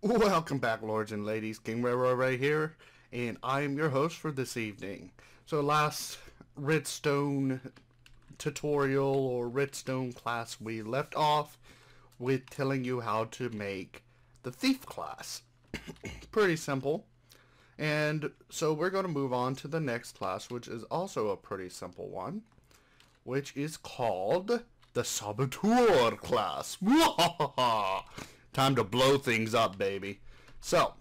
Welcome back, lords and ladies. King Ray here, and I am your host for this evening. So last Redstone tutorial or Redstone class, we left off with telling you how to make the Thief class. Pretty simple. And so we're going to move on to the next class, which is also a pretty simple one, which is called the Saboteur class. Time to blow things up, baby. So,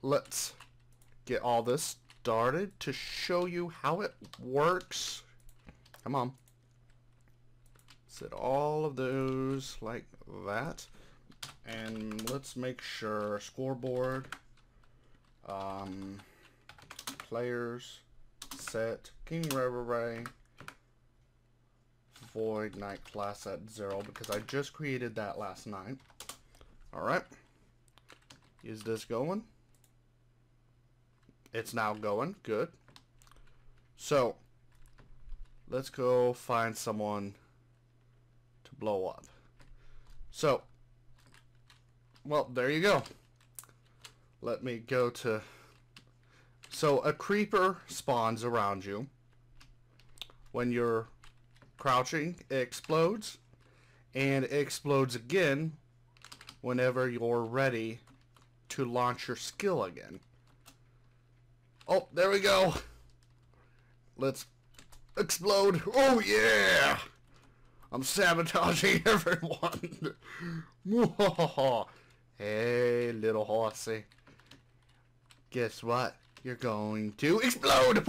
let's get all this started to show you how it works. Come on. Set all of those like that. And let's make sure scoreboard, players, set, King Ray, void night class at 0 because I just created that last night. Alright, is this going? It's now going, good. So, let's go find someone to blow up. So, well, there you go. Let me go to... So, a creeper spawns around you. When you're crouching, it explodes. And it explodes again whenever you're ready to launch your skill again. Oh, there we go. Let's explode. Oh, yeah. I'm sabotaging everyone. Hey, little horsey. Guess what? You're going to explode.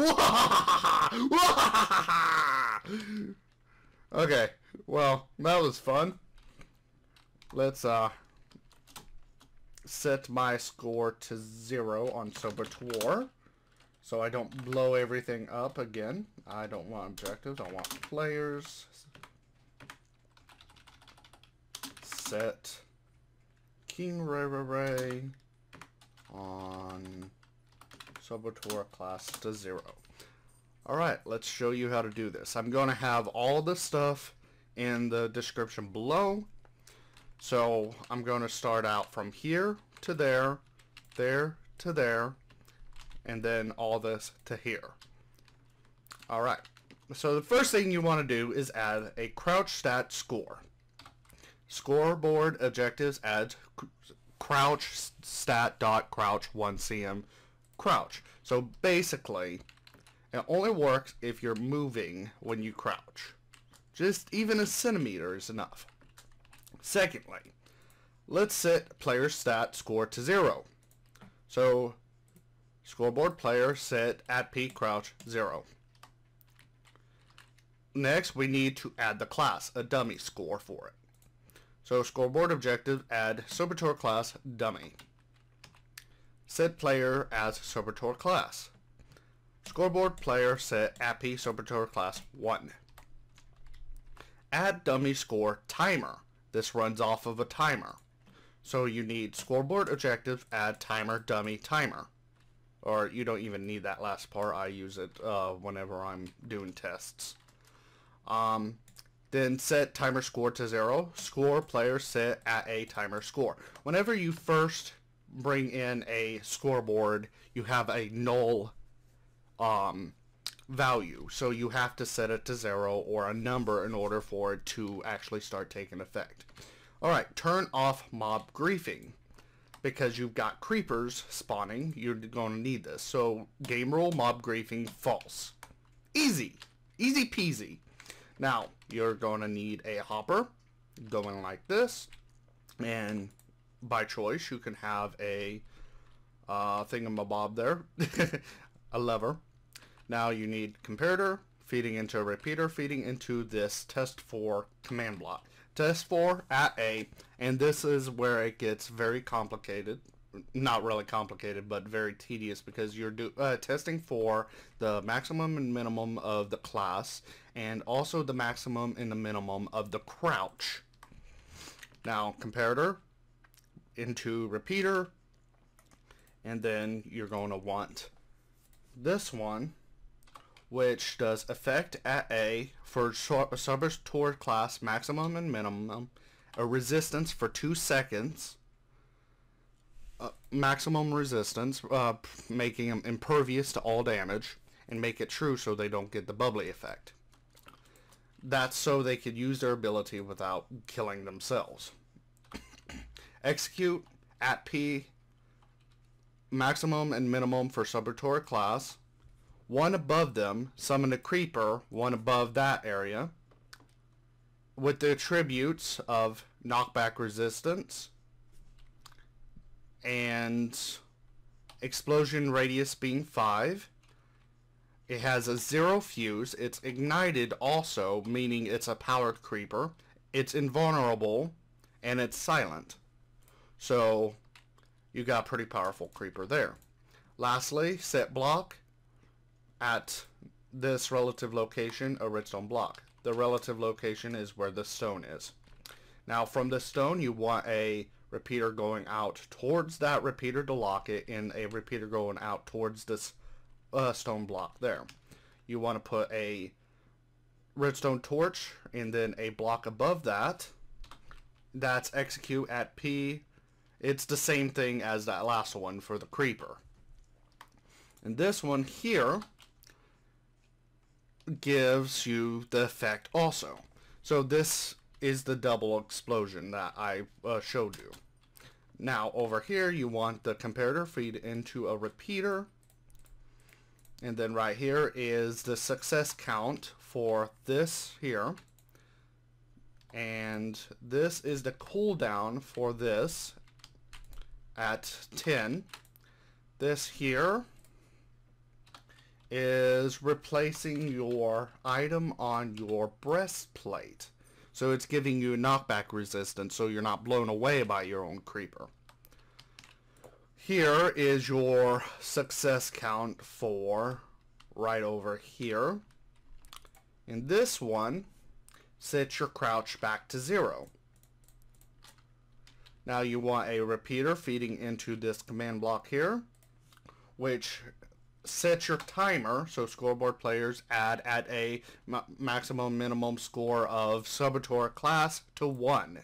Okay, well, that was fun. Let's, set my score to 0 on Saboteur so I don't blow everything up again. I don't want objectives, I want players. Set King Ray on Saboteur class to 0. Alright, let's show you how to do this. I'm going to have all the stuff in the description below. So I'm going to start out from here to there, there to there, and then all this to here. Alright, so the first thing you want to do is add a crouch stat score. Scoreboard objectives add crouch stat dot crouch 1cm crouch. So basically, it only works if you're moving when you crouch. Just even a centimeter is enough. Secondly, let's set player stat score to 0. So, scoreboard player set at peak crouch 0. Next, we need to add the class, a dummy score for it. So, scoreboard objective, add Saboteur class dummy. Set player as Saboteur class. Scoreboard player set at peak Saboteur class 1. Add dummy score timer. This runs off of a timer. So you need scoreboard objective, add timer, dummy, timer. Or you don't even need that last part. I use it whenever I'm doing tests. Then set timer score to 0. Score player set at a timer score. Whenever you first bring in a scoreboard, you have a null value, so you have to set it to 0 or a number in order for it to actually start taking effect. Alright, turn off mob griefing. Because you've got creepers spawning, you're going to need this. So, game rule, mob griefing, false. Easy. Easy peasy. Now, you're going to need a hopper, going like this. And by choice, you can have a thingamabob there. A lever. Now you need comparator, feeding into a repeater, feeding into this test 4 command block. Test 4 at A, and this is where it gets very complicated. Not really complicated, but very tedious because you're testing for the maximum and minimum of the class, and also the maximum and the minimum of the crouch. Now, comparator into repeater, and then you're going to want this one, which does effect at A for Saboteur class maximum and minimum, a resistance for 2 seconds, maximum resistance, making them impervious to all damage, and make it true so they don't get the bubbly effect. That's so they could use their ability without killing themselves. Execute at P, maximum and minimum for Saboteur class. One above them, summon a creeper, one above that area, with the attributes of knockback resistance and explosion radius being 5. It has a 0 fuse. It's ignited also, meaning it's a powered creeper. It's invulnerable, and it's silent. So, you got a pretty powerful creeper there. Lastly, set block at this relative location, a redstone block. The relative location is where the stone is. Now, from the stone, you want a repeater going out towards that repeater to lock it, and a repeater going out towards this stone block there. You want to put a redstone torch and then a block above that. That's execute at P. It's the same thing as that last one for the creeper. And this one here gives you the effect also. So this is the double explosion that I showed you. Now over here you want the comparator feed into a repeater. And then right here is the success count for this here. And this is the cooldown for this at 10. This here is replacing your item on your breastplate. So it's giving you knockback resistance so you're not blown away by your own creeper. Here is your success count for right over here. In this one, set your crouch back to 0. Now you want a repeater feeding into this command block here, which sets your timer, so scoreboard players add at a maximum minimum score of Saboteur class to 1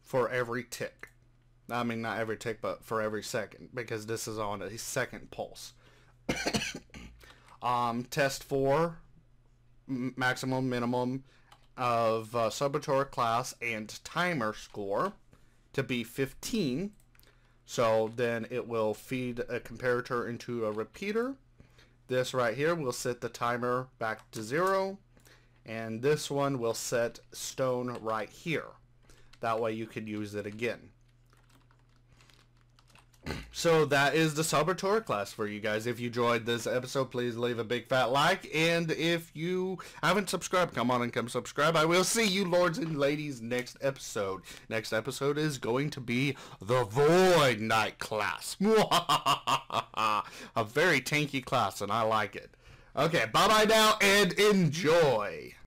for every tick. I mean, not every tick, but for every second, because this is on a second pulse. Test 4, maximum, minimum of Saboteur class and timer score to be 15. So then it will feed a comparator into a repeater. This right here will set the timer back to 0. And this one will set stone right here. That way you could use it again. So that is the Saboteur class for you guys. If you enjoyed this episode, please leave a big fat like. And if you haven't subscribed, come on and come subscribe. I will see you lords and ladies next episode. Next episode is going to be the Void Knight class. A very tanky class, and I like it. Okay, bye-bye now and enjoy.